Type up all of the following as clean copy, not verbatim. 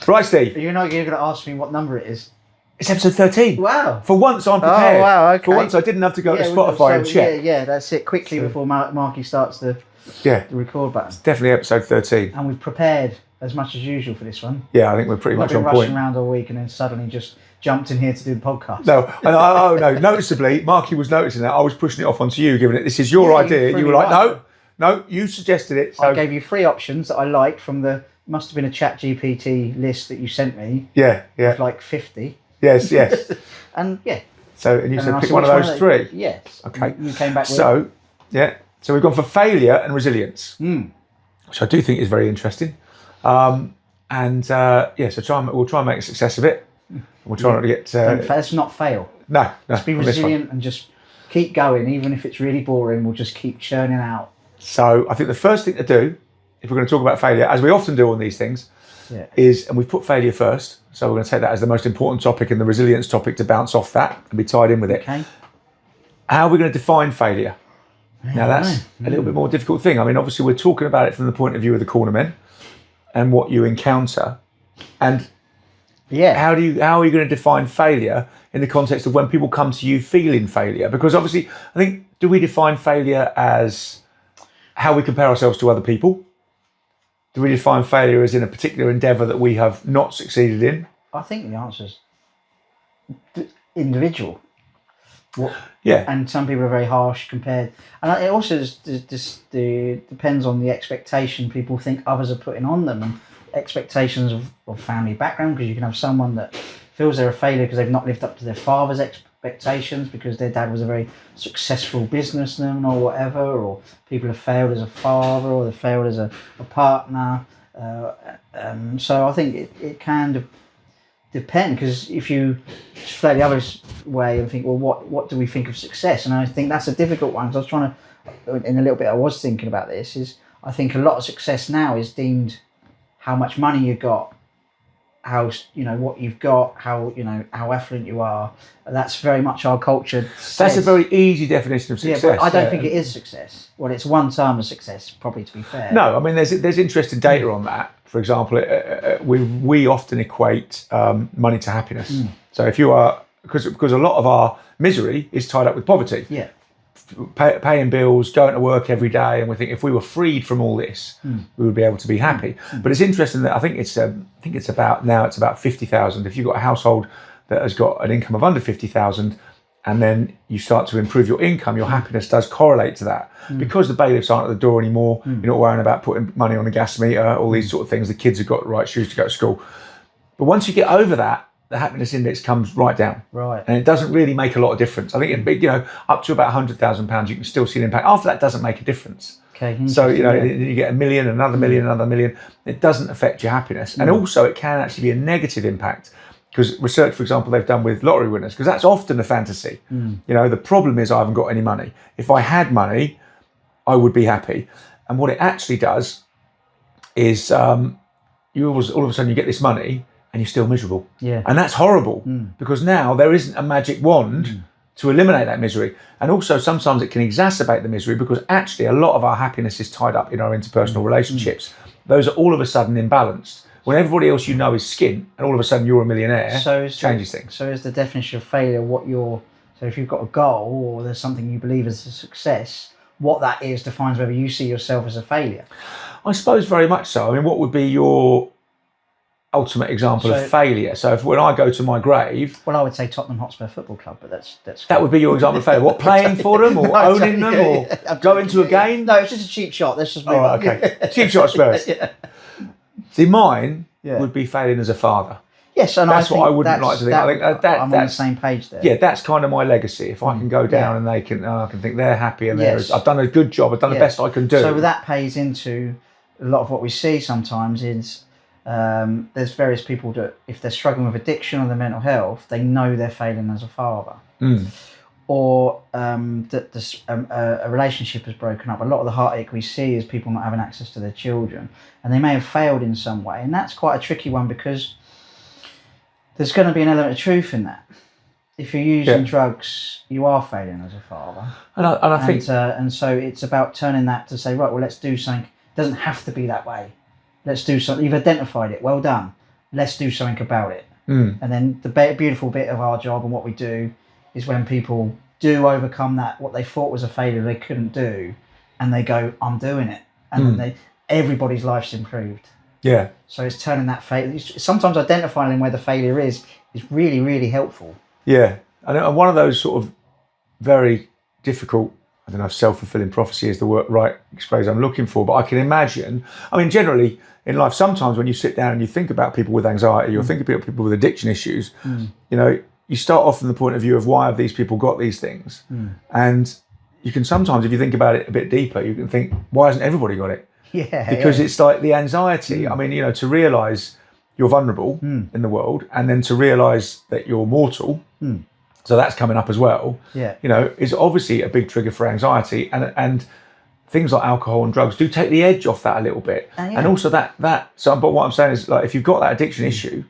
Right, Steve. You're not going to ask me what number it is. It's episode 13. Wow. For once, I'm prepared. Oh, wow, okay. For once, I didn't have to go to Spotify and check. Yeah, that's it. Quickly before Marky starts the record button. It's definitely episode 13. And we've prepared as much as usual for this one. Yeah, I think we're pretty much on point. We've been rushing around all week and then suddenly just jumped in here to do the podcast. No. Noticeably, Marky was noticing that. I was pushing it off onto you, giving it, this is your idea. You were like, no, you suggested it. So. I gave you 3 options that I liked from the, must have been a ChatGPT list that you sent me. Yeah. With like 50. Yes. And yeah. And you said pick one of those 3? Yes. Okay. You came back with So we've gone for failure and resilience, which I do think is very interesting. So we'll try and make a success of it. We'll try not to get... let's not fail. No. Let's be resilient and just keep going. Even if it's really boring, we'll just keep churning out. So I think the first thing to do, if we're going to talk about failure, as we often do on these things, is, and we've put failure first, so we're going to take that as the most important topic and the resilience topic to bounce off that and be tied in with it. Okay. How are we going to define failure? Now that's a little bit more difficult thing. I mean, obviously we're talking about it from the point of view of the Cornermen and what you encounter. And how are you going to define failure in the context of when people come to you feeling failure? Because obviously, I think, do we define failure as how we compare ourselves to other people? Do we define failure as in a particular endeavour that we have not succeeded in? I think the answer is individual. And some people are very harsh compared. And it also just depends on the expectation people think others are putting on them, and expectations of family background, because you can have someone that feels they're a failure because they've not lived up to their father's expectations because their dad was a very successful businessman or whatever, or people have failed as a father or they've failed as a partner. So I think it can depend, because if you play the other way and think, well, what do we think of success? And I think that's a difficult one, because I was trying to, in a little bit I was thinking about this, is I think a lot of success now is deemed how much money you got, how what you've got, how affluent you are. That's very much our culture says. That's a very easy definition of success. Yeah, but I don't think it is success. Well, it's one term of success, probably, to be fair. No, I mean there's interesting data on that. For example, we often equate money to happiness. So if you are, because a lot of our misery is tied up with poverty. Yeah. Paying bills, going to work every day, and we think if we were freed from all this, we would be able to be happy. But it's interesting that I think it's about 50,000. If you've got a household that has got an income of under 50,000, and then you start to improve your income, your happiness does correlate to that. Because the bailiffs aren't at the door anymore, you're not worrying about putting money on the gas meter, all these sort of things. The kids have got the right shoes to go to school. But once you get over that, the happiness index comes right down. Right. And it doesn't really make a lot of difference. I think, up to about £100,000, you can still see an impact. After that, doesn't make a difference. Okay. So, you get $1 million, another million, another million. It doesn't affect your happiness. And also, it can actually be a negative impact. Because research, for example, they've done with lottery winners, because that's often a fantasy. The problem is I haven't got any money. If I had money, I would be happy. And what it actually does is all of a sudden you get this money, and you're still miserable. Yeah. And that's horrible, because now there isn't a magic wand to eliminate that misery. And also sometimes it can exacerbate the misery, because actually a lot of our happiness is tied up in our interpersonal relationships. Those are all of a sudden imbalanced. When everybody else you know is skint, and all of a sudden you're a millionaire, changes things. So is the definition of failure so if you've got a goal or there's something you believe is a success, what that is defines whether you see yourself as a failure? I suppose very much so. I mean, what would be your ultimate example of failure? So when I go to my grave, well, I would say Tottenham Hotspur Football Club, but that's that would be your example of failure. What, playing for them, or owning them, or going to a game? No, it's just a cheap shot. Let's just move on. Okay, cheap shot Spurs. See, mine would be failing as a father. Yes, and that's what I wouldn't like to think. I think I'm on the same page there. Yeah, that's kind of my legacy. If I can go down and I can think they're happy and I've done a good job, I've done the best I can do. So that pays into a lot of what we see sometimes is. There's various people that, if they're struggling with addiction or their mental health, they know they're failing as a father, or that a relationship has broken up. A lot of the heartache we see is people not having access to their children, and they may have failed in some way, and that's quite a tricky one, because there's going to be an element of truth in that. If you're using drugs, you are failing as a father, and I think, and so it's about turning that to say, right, well, let's do something. It doesn't have to be that way. Let's do something. You've identified it. Well done. let's do something about it. Mm. And then the beautiful bit of our job and what we do is when people do overcome that, what they thought was a failure they couldn't do, and they go, I'm doing it. And then everybody's life's improved. Yeah. So it's turning that failure. Sometimes identifying where the failure is really, really helpful. Yeah. And one of those sort of very difficult, I don't know if self-fulfilling prophecy is the right phrase I'm looking for, but I can imagine, I mean, generally in life, sometimes when you sit down and you think about people with anxiety or think about people with addiction issues, you know, you start off from the point of view of why have these people got these things? And you can sometimes, if you think about it a bit deeper, you can think, why hasn't everybody got it? Yeah. Because it's like the anxiety. I mean, you know, to realise you're vulnerable in the world and then to realise that you're mortal, so that's coming up as well, you know, is obviously a big trigger for anxiety. And things like alcohol and drugs do take the edge off that a little bit. And also but what I'm saying is, like, if you've got that addiction issue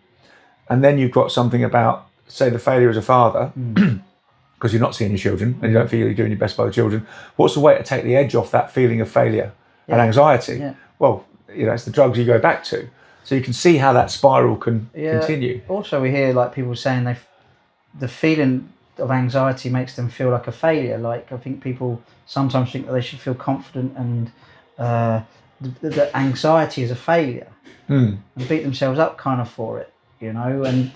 and then you've got something about, say, the failure as a father, because you're not seeing your children and you don't feel you're doing your best by the children, what's the way to take the edge off that feeling of failure and anxiety? Well, you know, it's the drugs you go back to. So you can see how that spiral can continue. Also, we hear like people saying the feeling of anxiety makes them feel like a failure. Like, I think people sometimes think that they should feel confident and that anxiety is a failure and beat themselves up kind of for it, you know, and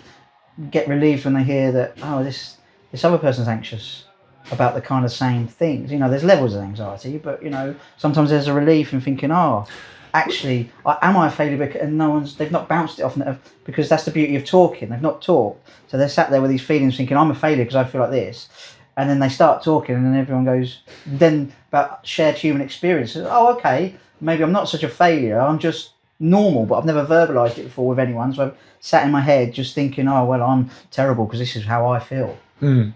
get relieved when they hear that, oh, this other person's anxious about the kind of same things. You know, there's levels of anxiety, but, you know, sometimes there's a relief in thinking, oh, actually, am I a failure? And they've not bounced it off, because that's the beauty of talking. They've not talked. So they're sat there with these feelings thinking, I'm a failure because I feel like this. And then they start talking and then everyone goes, then about shared human experiences. Oh, okay, maybe I'm not such a failure. I'm just normal, but I've never verbalised it before with anyone. So I've sat in my head just thinking, oh, well, I'm terrible because this is how I feel. Well,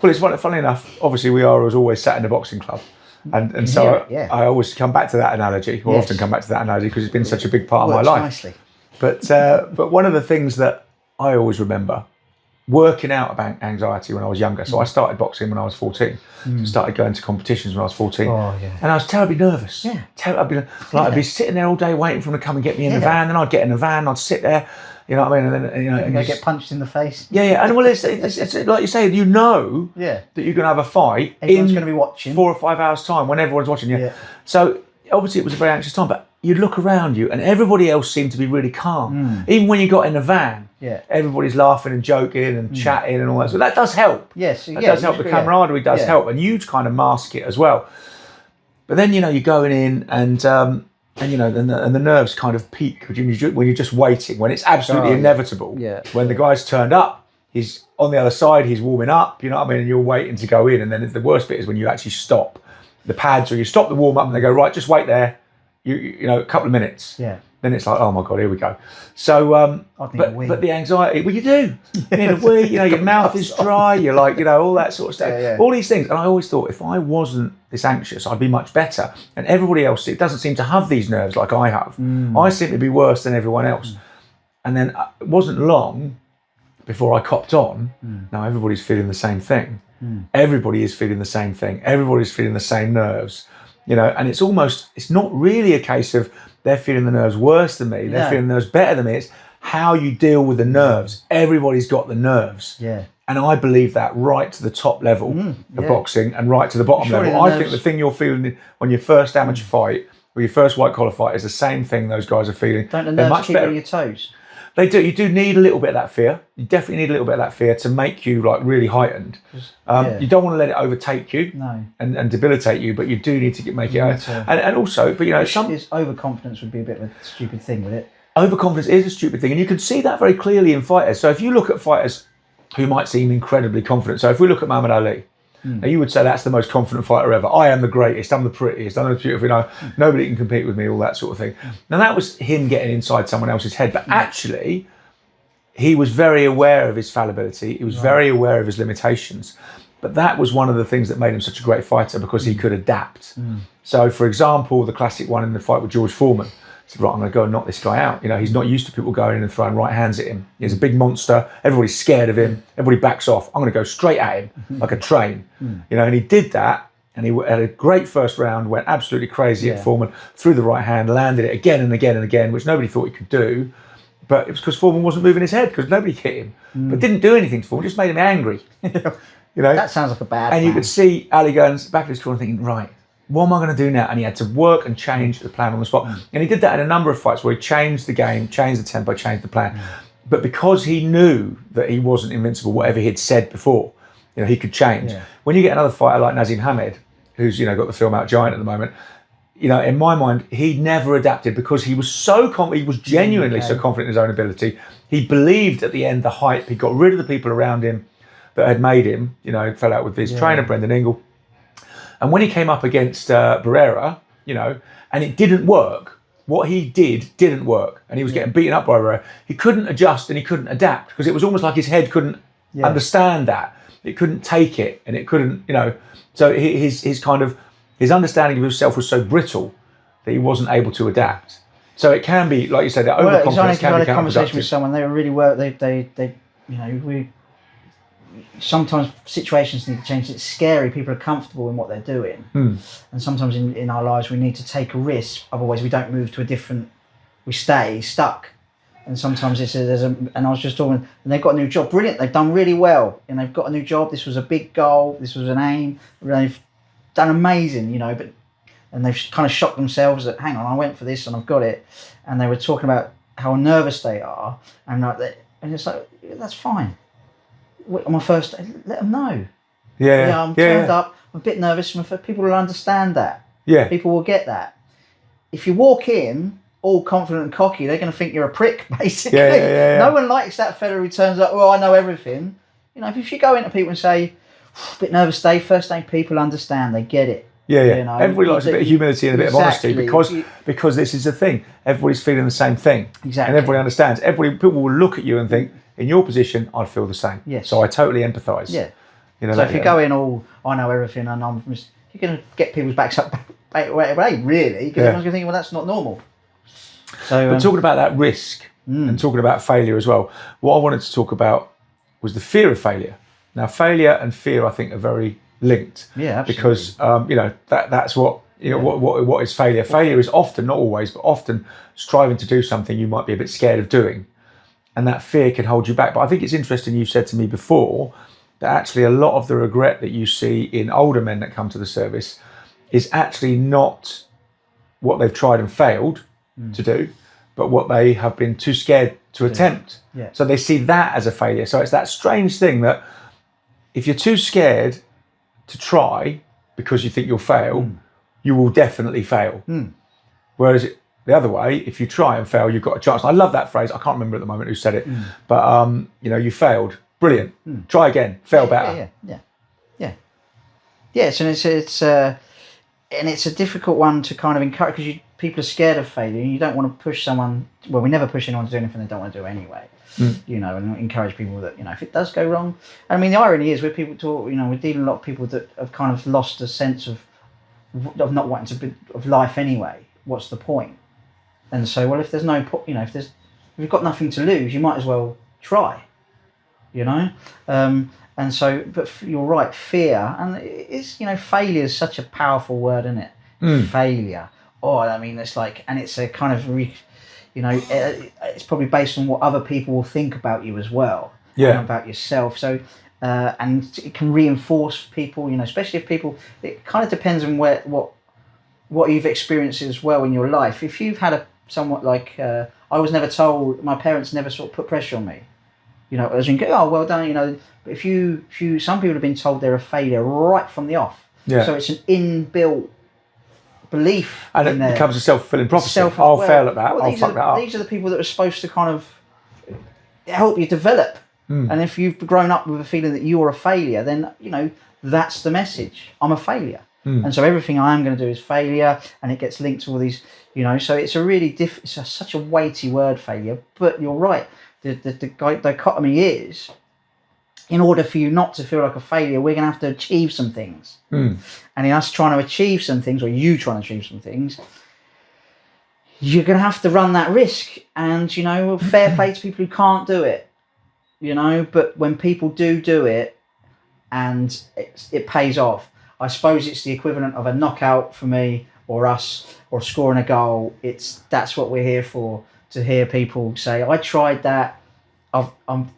it's funny enough, obviously we are as always sat in a boxing club. And so I always come back to that analogy, or often come back to that analogy because it's been such a big part of my life. Nicely. But one of the things that I always remember, working out about anxiety when I was younger. So I started boxing when I was 14. So started going to competitions when I was 14. Oh, yeah. And I was terribly nervous. Yeah. I'd be sitting there all day waiting for them to come and get me in the van. Then I'd get in the van, I'd sit there, you know what I mean? And then, you know, and get punched in the face. Yeah. And well, it's like you say, you know that you're going to have a fight. Everyone's going to be watching. 4 or 5 hours time when everyone's watching you. Yeah. So obviously it was a very anxious time, but you'd look around you and everybody else seemed to be really calm. Even when you got in the van, everybody's laughing and joking and chatting and all that. So that does help. Yes. That does help. The camaraderie does help. And you kind of mask it as well. But then, you know, you're going in and you know, and the nerves kind of peak when you're just waiting, when it's absolutely inevitable. Yeah. When the guy's turned up, he's on the other side, he's warming up, you know what I mean? And you're waiting to go in. And then the worst bit is when you actually stop the pads, or you stop the warm up and they go, right, just wait there. You know, a couple of minutes. Yeah. Then it's like, oh my God, here we go. So, but the anxiety, well, you do. You know, your mouth is dry. You're like, you know, all that sort of stuff. All these things. And I always thought, if I wasn't this anxious, I'd be much better. And everybody else, it doesn't seem to have these nerves like I have. I seem to be worse than everyone else. And then it wasn't long before I copped on. Now everybody's feeling the same thing. Everybody is feeling the same thing. Everybody's feeling the same nerves. You know, and it's not really a case of they're feeling the nerves worse than me, they're feeling the nerves better than me. It's how you deal with the nerves. Everybody's got the nerves. Yeah. And I believe that right to the top level of boxing and right to the bottom level. I think the thing you're feeling on your first amateur fight or your first white collar fight is the same thing those guys are feeling. Don't the nerves keep you on your toes? They do. You do need a little bit of that fear. You definitely need a little bit of that fear to make you like really heightened. You don't want to let it overtake you and debilitate you, but you do need to make it out. And also, but you know, overconfidence would be a bit of a stupid thing, would it? Overconfidence is a stupid thing, and you can see that very clearly in fighters. So if you look at fighters who might seem incredibly confident, so if we look at Muhammad Ali, now you would say that's the most confident fighter ever. I am the greatest. I'm the prettiest. I'm the beautiful. You know, nobody can compete with me. All that sort of thing. Now that was him getting inside someone else's head, but actually, he was very aware of his fallibility. He was very aware of his limitations. But that was one of the things that made him such a great fighter, because he could adapt. So, for example, the classic one in the fight with George Foreman. He said, right, I'm going to go and knock this guy out. You know, he's not used to people going in and throwing right hands at him. He's a big monster. Everybody's scared of him. Everybody backs off. I'm going to go straight at him like a train. You know, and he did that. And he had a great first round, went absolutely crazy at Foreman, threw the right hand, landed it again and again and again, which nobody thought he could do. But it was because Foreman wasn't moving his head because nobody hit him. But didn't do anything to Foreman, just made him angry. That sounds like a bad plan. You could see Ali going back of his corner thinking, right, what am I going to do now? And he had to work and change the plan on the spot. And he did that in a number of fights where he changed the game, changed the tempo, changed the plan. But because he knew that he wasn't invincible, whatever he'd said before, he could change. When you get another fighter like Nazim Hamed, who's got the film out giant at the moment, in my mind, he never adapted because he was so confident. He was genuinely so confident in his own ability. He believed at the end the hype. He got rid of the people around him that had made him, fell out with his trainer, Brendan Ingle. And when he came up against Barrera, and it didn't work, what he didn't work. And he was getting beaten up by Barrera. He couldn't adjust and he couldn't adapt because it was almost like his head couldn't understand that. It couldn't take it and it couldn't, so his understanding of himself was so brittle that he wasn't able to adapt. So it can be, like you said, that overconfidence can be counterproductive. I had a conversation with someone. They were really well. We sometimes situations need to change. It's scary. People are comfortable in what they're doing, and sometimes in our lives we need to take a risk. Otherwise, we don't move to a different. We stay stuck. And sometimes and I was just talking, and they've got a new job. Brilliant. They've done really well, and they've got a new job. This was a big goal. This was an aim. They've done amazing, and they've kind of shocked themselves that, hang on, I went for this and I've got it. And they were talking about how nervous they are, and it's like, that's fine. On my first day, let them know. I'm turned up. I'm a bit nervous. People will understand that. Yeah. People will get that. If you walk in all confident and cocky, they're going to think you're a prick, basically. Yeah. No one likes that fella who turns up, well, I know everything. If you go into people and say, a bit nervous day, first day, people understand, they get it. Yeah. Everybody likes a bit of humility and a bit of honesty because this is the thing. Everybody's feeling the same thing. Exactly. And everybody understands. People will look at you and think, in your position, I'd feel the same. Yes. So I totally empathise. Yeah. So if you go in all, I know everything, and you're going to get people's backs up, really, because everyone's going to think, well, that's not normal. So, but talking about that risk and talking about failure as well, what I wanted to talk about was the fear of failure. Now, failure and fear, I think, are very linked. Yeah, absolutely. Because that's what what is failure. Failure is often, not always, but often striving to do something you might be a bit scared of doing, and that fear can hold you back. But I think it's interesting. You said to me before that actually a lot of the regret that you see in older men that come to the service is actually not what they've tried and failed to do, but what they have been too scared to attempt. Yeah. So they see that as a failure. So it's that strange thing that if you're too scared to try because you think you'll fail, you will definitely fail. Whereas the other way, if you try and fail, you've got a chance. And I love that phrase. I can't remember at the moment who said it, but you failed. Brilliant. Try again. Fail better. Yes, and it's a difficult one to kind of encourage because people are scared of failure. You don't want to push someone. Well, we never push anyone to do anything they don't want to do anyway. And encourage people that if it does go wrong. I mean, the irony is, where people talk, we're dealing with a lot of people that have kind of lost a sense of not wanting to be of life anyway. What's the point? And so, well, if there's no, if you've got nothing to lose, you might as well try. And so, but you're right, fear, and it's failure is such a powerful word, isn't it? Failure. Oh, I mean, it's like, and it's a kind of it's probably based on what other people will think about you as well, and about yourself. So, and it can reinforce people, especially if people. It kind of depends on what you've experienced as well in your life. If you've had somewhat like, I was never told. My parents never sort of put pressure on me. As in, oh, well done. But if some people have been told they're a failure right from the off. Yeah. So it's an inbuilt belief, and it becomes a self-fulfilling prophecy. I'll fail at that. I'll fuck that up. These are the people that are supposed to kind of help you develop. And if you've grown up with a feeling that you're a failure, then that's the message. I'm a failure, and so everything I am going to do is failure, and it gets linked to all these. So it's a really such a weighty word, failure. But you're right. The dichotomy is, in order for you not to feel like a failure, we're going to have to achieve some things. And in us trying to achieve some things, or you trying to achieve some things, you're going to have to run that risk. And, fair play to people who can't do it. But when people do it, and it pays off, I suppose it's the equivalent of a knockout for me, or us, or scoring a goal. That's what we're here for. to hear people say, I tried that,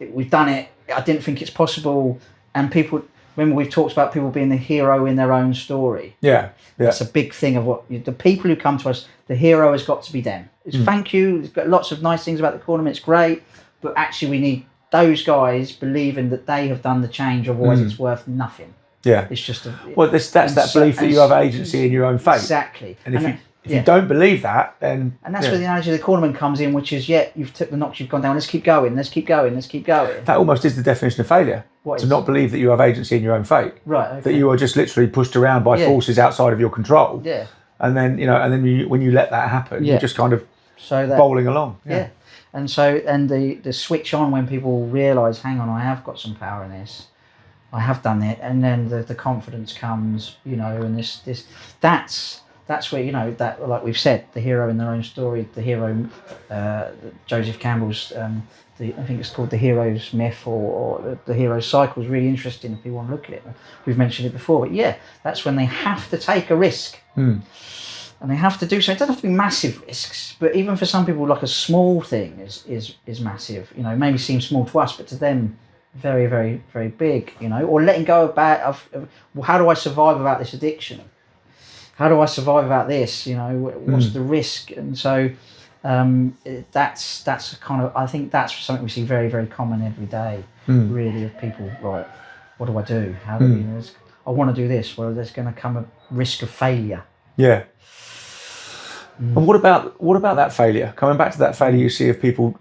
we've done it, I didn't think it's possible. And people, remember we've talked about people being the hero in their own story. Yeah. That's a big thing of the people who come to us, the hero has got to be them. It's thank you, there's got lots of nice things about the Cornermen, it's great, but actually we need those guys believing that they have done the change, otherwise it's worth nothing. Yeah. It's just that's that belief that you have agency in your own fate. Exactly. And if you don't believe that, then... And that's where the analogy of the Cornerman comes in, which is, you've took the notch, you've gone down, let's keep going. That almost is the definition of failure. To not believe that you have agency in your own fate. Right, okay. That you are just literally pushed around by forces outside of your control. Yeah. And then, when you let that happen, you're just kind of bowling along. Yeah. And the switch on when people realise, hang on, I have got some power in this. I have done it. And then the confidence comes, and that's where, that, like we've said, the hero in their own story, the hero, Joseph Campbell's, I think it's called the hero's myth or the hero's cycle, is really interesting if you want to look at it. We've mentioned it before, but that's when they have to take a risk. And they have to do so. It doesn't have to be massive risks, but even for some people, like a small thing is massive. Maybe seems small to us, but to them, very, very, very big. Or letting go of how do I survive without this addiction? How do I survive without this? What's the risk? And so that's kind of, I think that's something we see very, very common every day. Really, of people, right? What do I do? How do I want to do this? Well, there's going to come a risk of failure. Yeah. And what about that failure? Coming back to that failure you see of people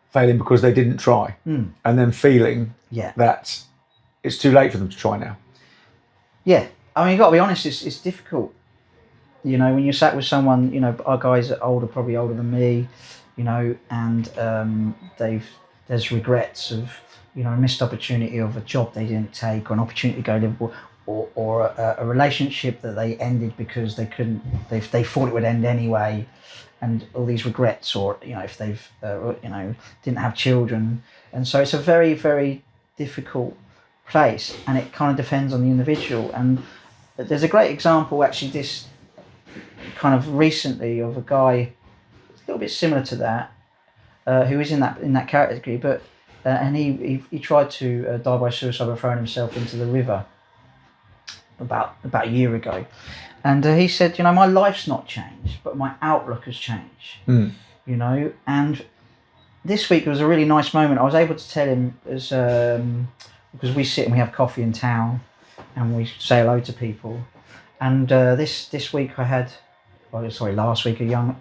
failing because they didn't try, and then feeling that it's too late for them to try now. Yeah, I mean, you've got to be honest. It's difficult. When you're sat with someone, our guys are probably older than me, and there's regrets of, a missed opportunity of a job they didn't take, or an opportunity to go Liverpool, or a relationship that they ended because they couldn't, they thought it would end anyway, and all these regrets, or if they've didn't have children, and so it's a very, very difficult place, and it kind of depends on the individual. And there's a great example actually this kind of recently of a guy a little bit similar to that, who is in that category, but and he tried to die by suicide by throwing himself into the river about a year ago, and he said, my life's not changed, but my outlook has changed. And this week was a really nice moment. I was able to tell him, because we sit and we have coffee in town and we say hello to people, and this week I had, last week he's in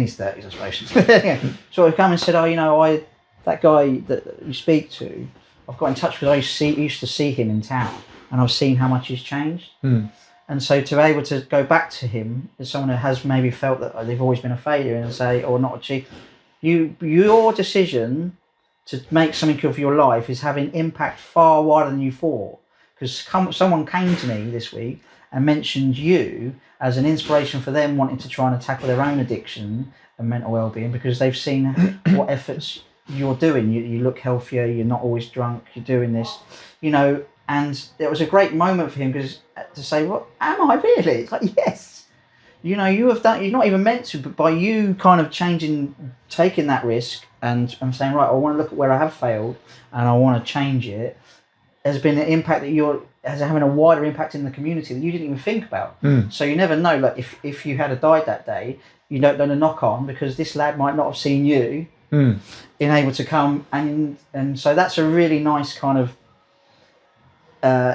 his 30s, I suppose. So I come and said, that guy that you speak to, I've got in touch with, I used to see him in town, and I've seen how much he's changed. And so to be able to go back to him as someone who has maybe felt that they've always been a failure and say, or not achieved, your decision to make something of your life is having impact far wider than you thought. Because someone came to me this week and mentioned you as an inspiration for them wanting to try and tackle their own addiction and mental well-being, because they've seen what efforts you're doing. You look healthier, you're not always drunk, you're doing this, and it was a great moment for him, because to say, what am I really? It's like, yes, you have done, you're not even meant to, but by you kind of taking that risk and saying, right, I want to look at where I have failed and I want to change it, has been an impact that has having a wider impact in the community that you didn't even think about. So you never know, like if you had died that day, you don't know the knock on, because this lad might not have seen you in able to come, and so that's a really nice kind of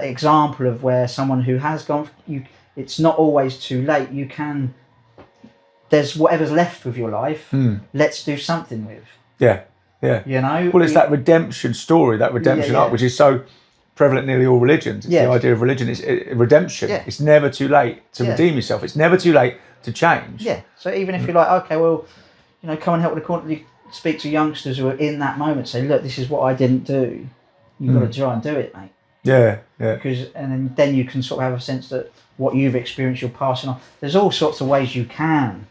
example of where someone who has gone, it's not always too late. There's whatever's left with your life, let's do something with. Yeah. Well, it's that redemption story, that redemption arc, which is so prevalent in nearly all religions. It's the idea of religion is redemption. It's never too late to redeem yourself. It's never too late to change. So even if you're like, okay, well, come and help with the corner, you speak to youngsters who are in that moment, say, look, this is what I didn't do. You've got to try and do it, mate. Because and then you can sort of have a sense that what you've experienced, you're passing on. There's all sorts of ways you can,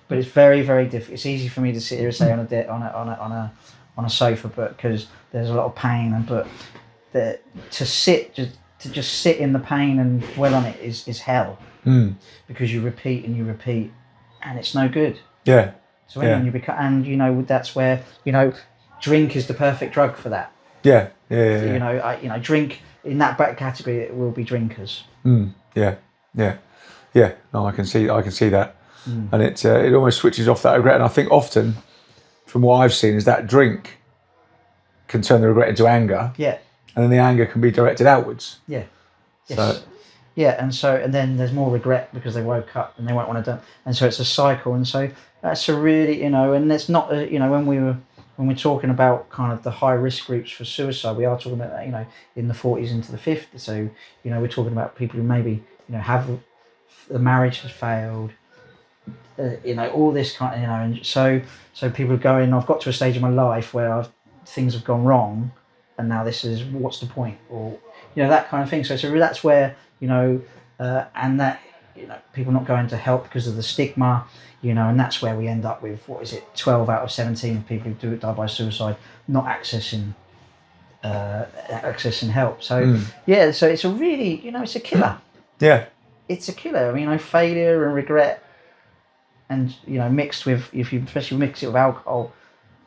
but it's very, very difficult. It's easy for me to sit here and say on a sofa, but because there's a lot of pain, but to just sit in the pain and dwell on it is hell, because you repeat and you repeat, and it's no good. Yeah. So when you become, and that's where drink is the perfect drug for that. Yeah. So, drink in that back category, it will be drinkers. Yeah. No, I can see that, and it almost switches off that regret. And I think often, from what I've seen, is that drink can turn the regret into anger. Yeah. And then the anger can be directed outwards. Yeah. Yes. So, yeah, and then there's more regret because they woke up and they won't want to do, and so it's a cycle. And so that's a really, and it's not, when we're talking about kind of the high risk groups for suicide, we are talking about, in the 40s into the 50s. So, we're talking about people who maybe, have the marriage has failed, all this kind of, and so people are going, I've got to a stage in my life where things have gone wrong, and now this is, what's the point? Or, that kind of thing. So that's where, and that, people not going to help because of the stigma, and that's where we end up with, 12 out of 17 of people who die by suicide not accessing help. So so it's a really, it's a killer. Yeah, it's a killer. I mean, failure and regret, and mixed with, if you especially mix it with alcohol,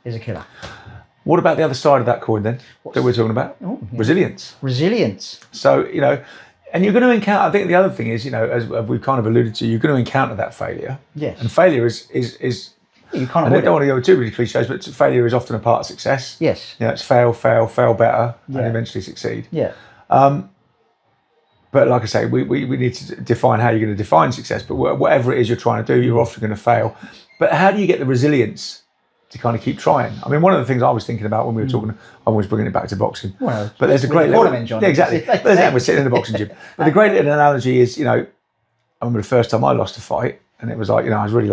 is a killer. What about the other side of that coin then that we're talking about? Resilience. So, and you're going to encounter, I think the other thing is, as we've kind of alluded to, you're going to encounter that failure. Yes. And failure is you can't I don't want to go too many cliches, but failure is often a part of success. Yes. It's fail better, and eventually succeed. Yeah. But like I say, we need to define how you're going to define success. But whatever it is you're trying to do, you're often going to fail. But how do you get the resilience to kind of keep trying? I mean, one of the things I was thinking about when we were talking, I was bringing it back to boxing. Well, but there's a great little, Cornermen, John. Yeah, exactly. We're sitting in the boxing gym. But the great little analogy is, I remember the first time I lost a fight, and it was like, I was really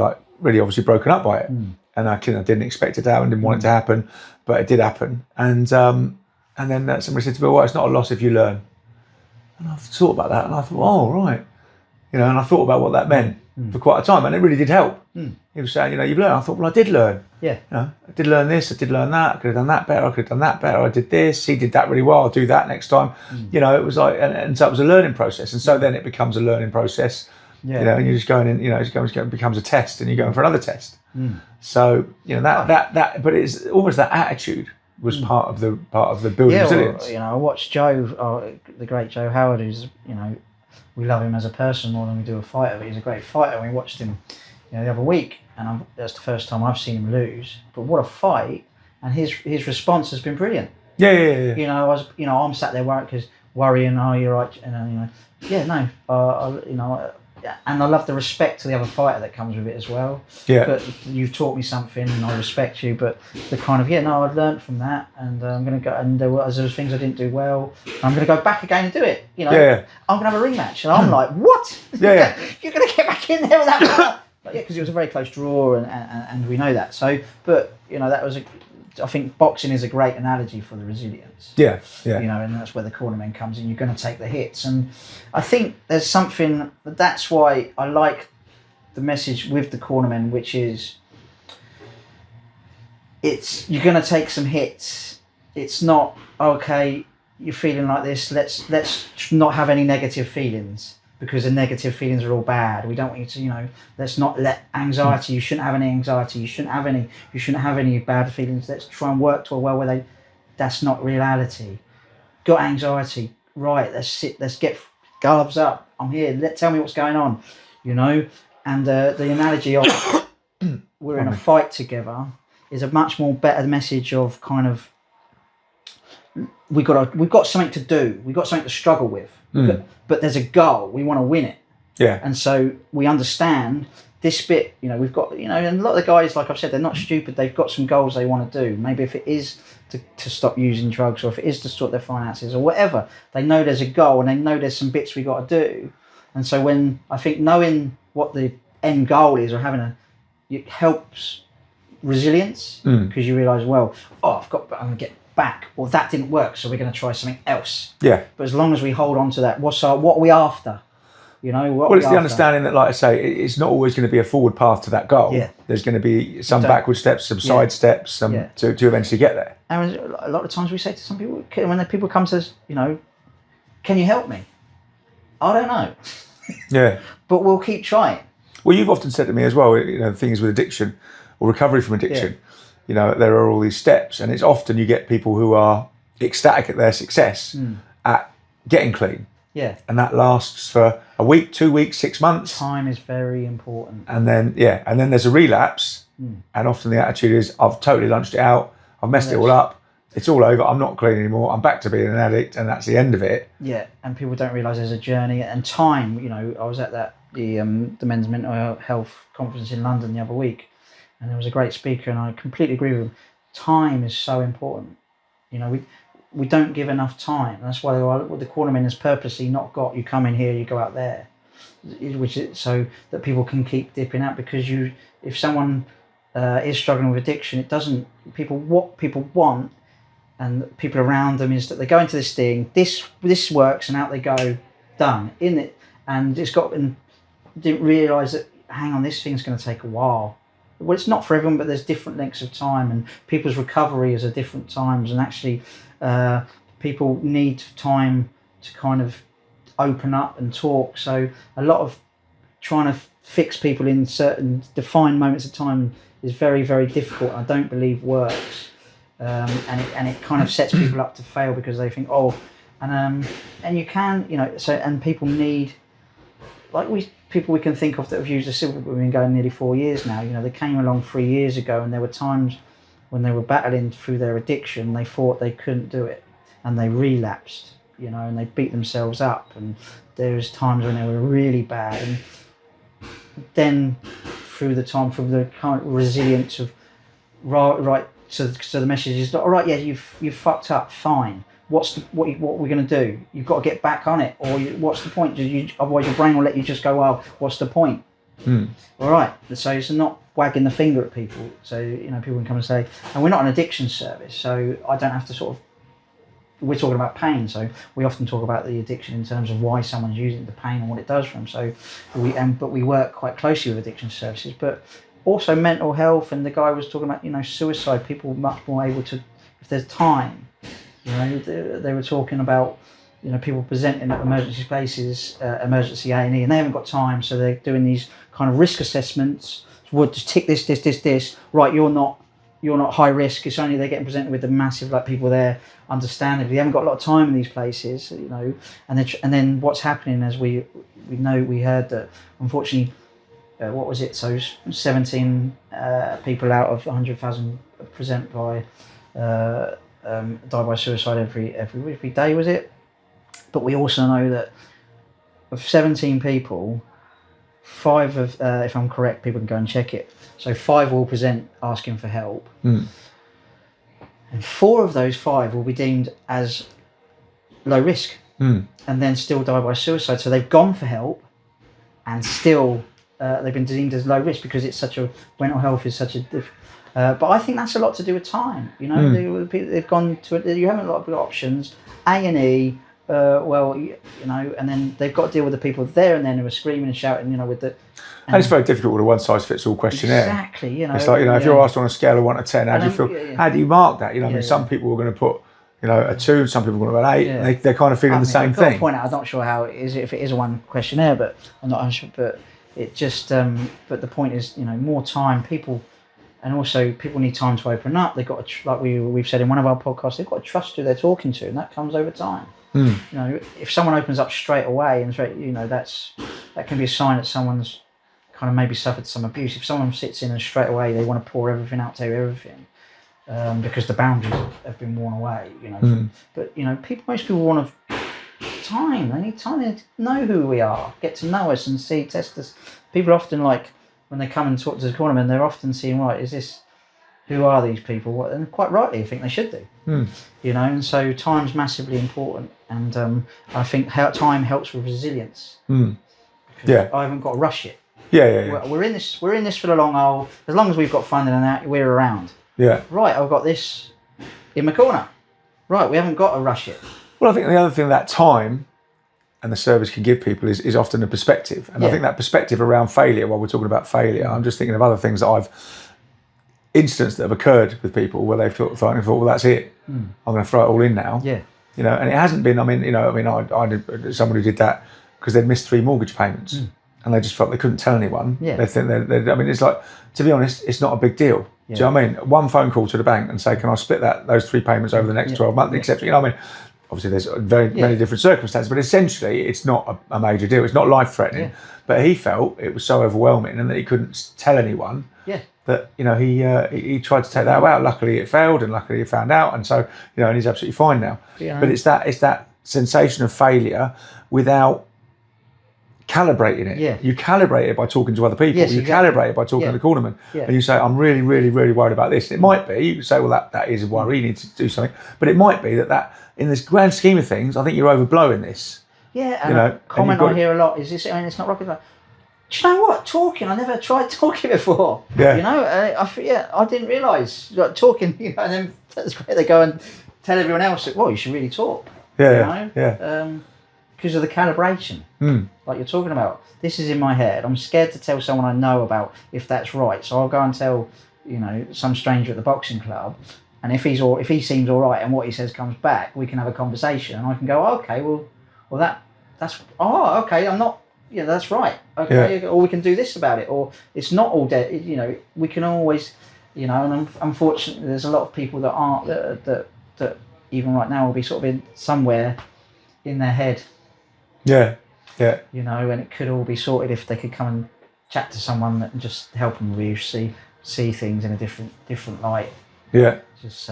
obviously broken up by it, and I didn't expect it to happen, didn't want it to happen, but it did happen. And then somebody said to me, "Well, it's not a loss if you learn." And I thought about that, and I thought, "Oh, right," and I thought about what that meant for quite a time, and it really did help. He was saying, you've learned. I thought, well, I did learn. Yeah. I did learn this, I did learn that, I could have done that better, I could have done that better, I did this, he did that really well, I'll do that next time. It was like, and so it was a learning process. And so then it becomes a learning process, and you're just going in, it becomes a test, and you're going for another test. So, but it's almost that attitude was part of the building resilience. Well, I watched Joe, the great Joe Howard, who's, we love him as a person more than we do a fighter, but he's a great fighter. We watched him, the other week, and that's the first time I've seen him lose. But what a fight! And his response has been brilliant. Yeah. I'm sat there worrying. Oh, you're right. And and I love the respect to the other fighter that comes with it as well. Yeah. But you've taught me something, and I respect you. But the kind of I've learned from that, and I'm going to go. And there was things I didn't do well. I'm going to go back again and do it. I'm going to have a rematch, and I'm like, what? Yeah. You're going to get back in there with that. But because it was a very close draw, and we know that. So, but that was I think boxing is a great analogy for the resilience. Yeah. And that's where the Cornermen comes in. You're going to take the hits, and I think there's something that's why I like the message with the Cornermen, which is you're going to take some hits. It's not okay. You're feeling like this. Let's not have any negative feelings, because the negative feelings are all bad. We don't want you to, let's not let anxiety, you shouldn't have any anxiety, you shouldn't have any bad feelings. Let's try and work to a world where that's not reality. Got anxiety, right, let's get gloves up, I'm here, tell me what's going on, and the analogy of we're in a fight together is a much more better message of kind of, we've got something to do, we've got something to struggle with, but there's a goal, we want to win it. Yeah. And so we understand this bit, we've got, and a lot of the guys, like I've said, they're not stupid, they've got some goals they want to do. Maybe if it is to stop using drugs, or if it is to sort their finances or whatever, they know there's a goal, and they know there's some bits we got to do. And so when, I think knowing what the end goal is, or it helps resilience, because you realise, well, I'm going to get back, or that didn't work, so we're going to try something else. Yeah. But as long as we hold on to that, what are we after? Well, it's the understanding that, like I say, it's not always going to be a forward path to that goal. Yeah. There's going to be some backward steps, some side steps, to eventually get there. And a lot of times we say to some people, when people come to us, can you help me? I don't know. Yeah. But we'll keep trying. Well, you've often said to me as well, the thing is with addiction or recovery from addiction, there are all these steps, and it's often you get people who are ecstatic at their success at getting clean. Yeah. And that lasts for a week, 2 weeks, 6 months. Time is very important. And then there's a relapse, and often the attitude is, I've totally lunched it out, I've messed it all up, it's all over, I'm not clean anymore, I'm back to being an addict, and that's the end of it. Yeah, and people don't realise there's a journey and time. I was at the Men's Mental Health Conference in London the other week, and there was a great speaker, and I completely agree with him. Time is so important. We don't give enough time. That's why the Cornermen has purposely not got you come in here, you go out there, which is so that people can keep dipping out, because if someone is struggling with addiction, what people want and people around them is that they go into this thing, this works, and out they go, done, in it. And didn't realise that, hang on, this thing's going to take a while. Well, it's not for everyone, but there's different lengths of time, and people's recovery is at different times, and actually people need time to kind of open up and talk. So a lot of trying to fix people in certain defined moments of time is very, very difficult. I don't believe works. And it kind of sets people up to fail, because they think, and you can, and people need, people we can think of that have used the silver, we've been going nearly 4 years now. They came along 3 years ago, and there were times when they were battling through their addiction, they thought they couldn't do it, and they relapsed, and they beat themselves up, and there was times when they were really bad, and then through the kind of resilience of right. So the message is, all right, yeah, you've fucked up, fine. What we're going to do? You've got to get back on it, or what's the point? Otherwise your brain will let you just go, well, what's the point? All right. So it's not wagging the finger at people. So people can come and say, and we're not an addiction service, so I don't have to we're talking about pain, so we often talk about the addiction in terms of why someone's using the pain and what it does for them. So but we work quite closely with addiction services, but also mental health. And the guy was talking about suicide. People are much more able to, if there's time. They were talking about people presenting at emergency places, emergency A&E, and they haven't got time, so they're doing these kind of risk assessments. So just tick this. Right, you're not high risk. It's only they're getting presented with the massive people there. Understandably, they haven't got a lot of time in these places, and then what's happening, as we heard that unfortunately, what was it? So 17 people out of 100,000 present by die by suicide every day, was it? But we also know that of 17 people, 5 of, if I'm correct, people can go and check it. So 5 will present asking for help, and 4 of those 5 will be deemed as low risk, and then still die by suicide. So they've gone for help, and still they've been deemed as low risk, because it's mental health is such a but I think that's a lot to do with time. They've gone to, you haven't got options, A&E, and then they've got to deal with the people there and then who are screaming and shouting, with the. And it's very difficult with a one-size-fits-all questionnaire. Exactly, It's like, if you're asked on a scale of 1 to 10, how do you feel? How do you mark that? Some people are going to put, a 2, some people are going to put an 8. Yeah. They're kind of feeling the same thing. Point out, I'm not sure how it is, if it is a one questionnaire, but I'm not sure. But it just, but the point is, more time, people. And also, people need time to open up. They've got to, like we've said in one of our podcasts, they've got to trust who they're talking to, and that comes over time. If someone opens up straight away, and that can be a sign that someone's kind of maybe suffered some abuse. If someone sits in and straight away they want to pour everything out, tell you everything, because the boundaries have been worn away. But most people want time. They need time to know who we are, get to know us, and test us. People often when they come and talk to the Cornermen, they're often seeing, who are these people? And quite rightly, I think they should do. And so time's massively important, and I think time helps with resilience. Yeah, I haven't got to rush it. Yeah. We're in this for the long haul. As long as we've got funding and that, we're around. Yeah. Right, I've got this in my corner. Right, we haven't got to rush it. Well, I think the other thing that time and the service can give people is often a perspective. And I think that perspective around failure, while we're talking about failure, I'm just thinking of other things that incidents that have occurred with people where they've thought, well, that's it. I'm going to throw it all in now. Yeah. And it hasn't been, I did someone who did that because they'd missed 3 mortgage payments. and they just felt they couldn't tell anyone. Yeah. They think I mean, it's like, to be honest, it's not a big deal. Yeah. Do you know what I mean? One phone call to the bank and say, can I split those 3 payments over the next 12 months, etc. You know what I mean? Obviously, there's many different circumstances, but essentially, it's not a major deal. It's not life-threatening. Yeah. But he felt it was so overwhelming and that he couldn't tell anyone. Yeah. That, you know, he tried to take that out. Luckily, it failed, and luckily, he found out, and so, you know, and he's absolutely fine now. Yeah. But it's that sensation of failure without calibrating it. Yeah. You calibrate it by talking to other people. Yes, you calibrate it by talking to the cornerman. Yeah. And you say, I'm really, really, really worried about this. It might be, you say, well, that is a worry, you need to do something. But it might be that in this grand scheme of things, I think you're overblowing this. Yeah, and a comment I hear a lot is this, I mean, it's not rocket science. Do you know what? Talking, I never tried talking before. Yeah. You know, I didn't realise, like, talking, you know, and then that's great, they go and tell everyone else that, well, you should really talk. Yeah, you know? Because of the calibration, like you're talking about. This is in my head. I'm scared to tell someone I know about if that's right. So I'll go and tell, you know, some stranger at the boxing club, and if he seems all right and what he says comes back, we can have a conversation, and I can go, okay, well, okay, I'm not, yeah, that's right. Okay, or we can do this about it, or it's not all dead. You know, we can always, you know, and unfortunately, there's a lot of people that aren't that even right now will be sort of in somewhere in their head. Yeah, yeah. You know, and it could all be sorted if they could come and chat to someone that just help them really see things in a different light. Yeah. Just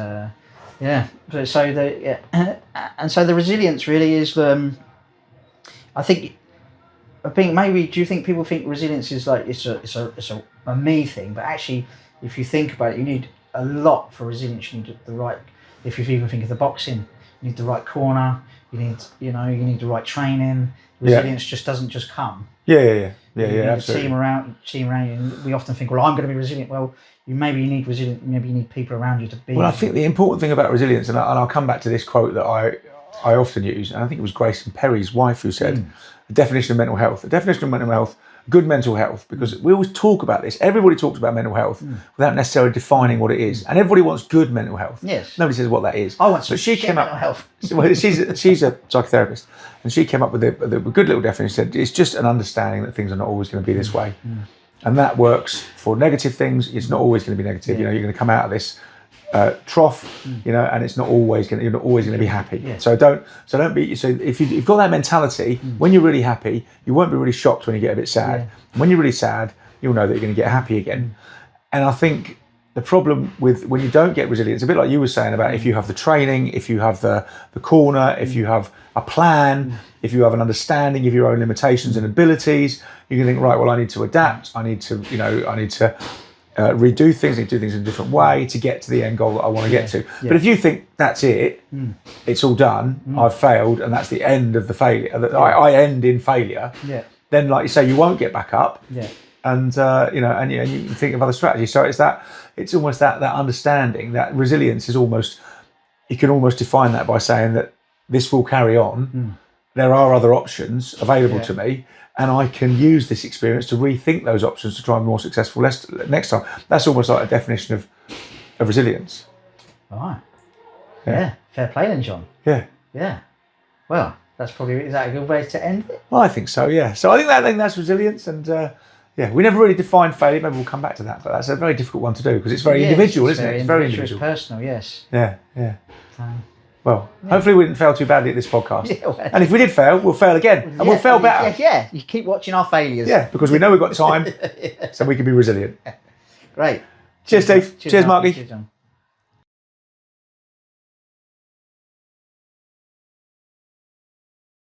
yeah. So the resilience really is. I think maybe, do you think people think resilience is like it's a me thing, but actually, if you think about it, you need a lot for resilience. You need the right. If you even think of the boxing, you need the right corner. You need the right training. Resilience just doesn't just come. Yeah, absolutely. A team around you. And we often think, well, I'm going to be resilient. Well, maybe you need people around you to be. Well, I think the important thing about resilience, and I'll come back to this quote that I often use, and I think it was Grayson Perry's wife who said, the definition of mental health. The definition of mental health, good mental health, because we always talk about this. Everybody talks about mental health without necessarily defining what it is. And everybody wants good mental health. Yes. Nobody says what that is. I want mental health. Well, she's a psychotherapist, and she came up with a good little definition. She said, it's just an understanding that things are not always going to be this way. And that works for negative things. It's not always going to be negative. You know, you're going to come out of this trough, you know, and it's not always you're not always going to be happy. Yeah. So don't be. So if you've got that mentality, when you're really happy, you won't be really shocked when you get a bit sad. Yeah. When you're really sad, you'll know that you're going to get happy again. And I think the problem with when you don't get resilience, a bit like you were saying about if you have the training, if you have the corner, if you have a plan, if you have an understanding of your own limitations and abilities, you can think, right, well, I need to adapt. I need to redo things, I need to do things in a different way to get to the end goal that I want to get to. Yeah. But if you think that's it, it's all done, I've failed, and that's the end of the failure, I end in failure, then, like you say, you won't get back up. Yeah. And and you think of other strategies. So it's almost that understanding, that resilience is almost, you can almost define that by saying that this will carry on. There are other options available to me, and I can use this experience to rethink those options to try and be more successful next time. That's almost like a definition of resilience. Right. Yeah. Fair play then, John. Yeah. Yeah. Well, is that a good way to end it? Well, I think so, yeah. So I think that's resilience, and we never really defined failure. Maybe we'll come back to that, but that's a very difficult one to do because it's very individual, isn't it? It's very individual. It's personal, yes. Yeah. Well, hopefully we didn't fail too badly at this podcast. And if we did fail, we'll fail again. And we'll fail better. Yeah, you keep watching our failures. Yeah, because we know we've got time, so we can be resilient. Great. Cheers, Steve. Cheers, Marky. Cheers, John.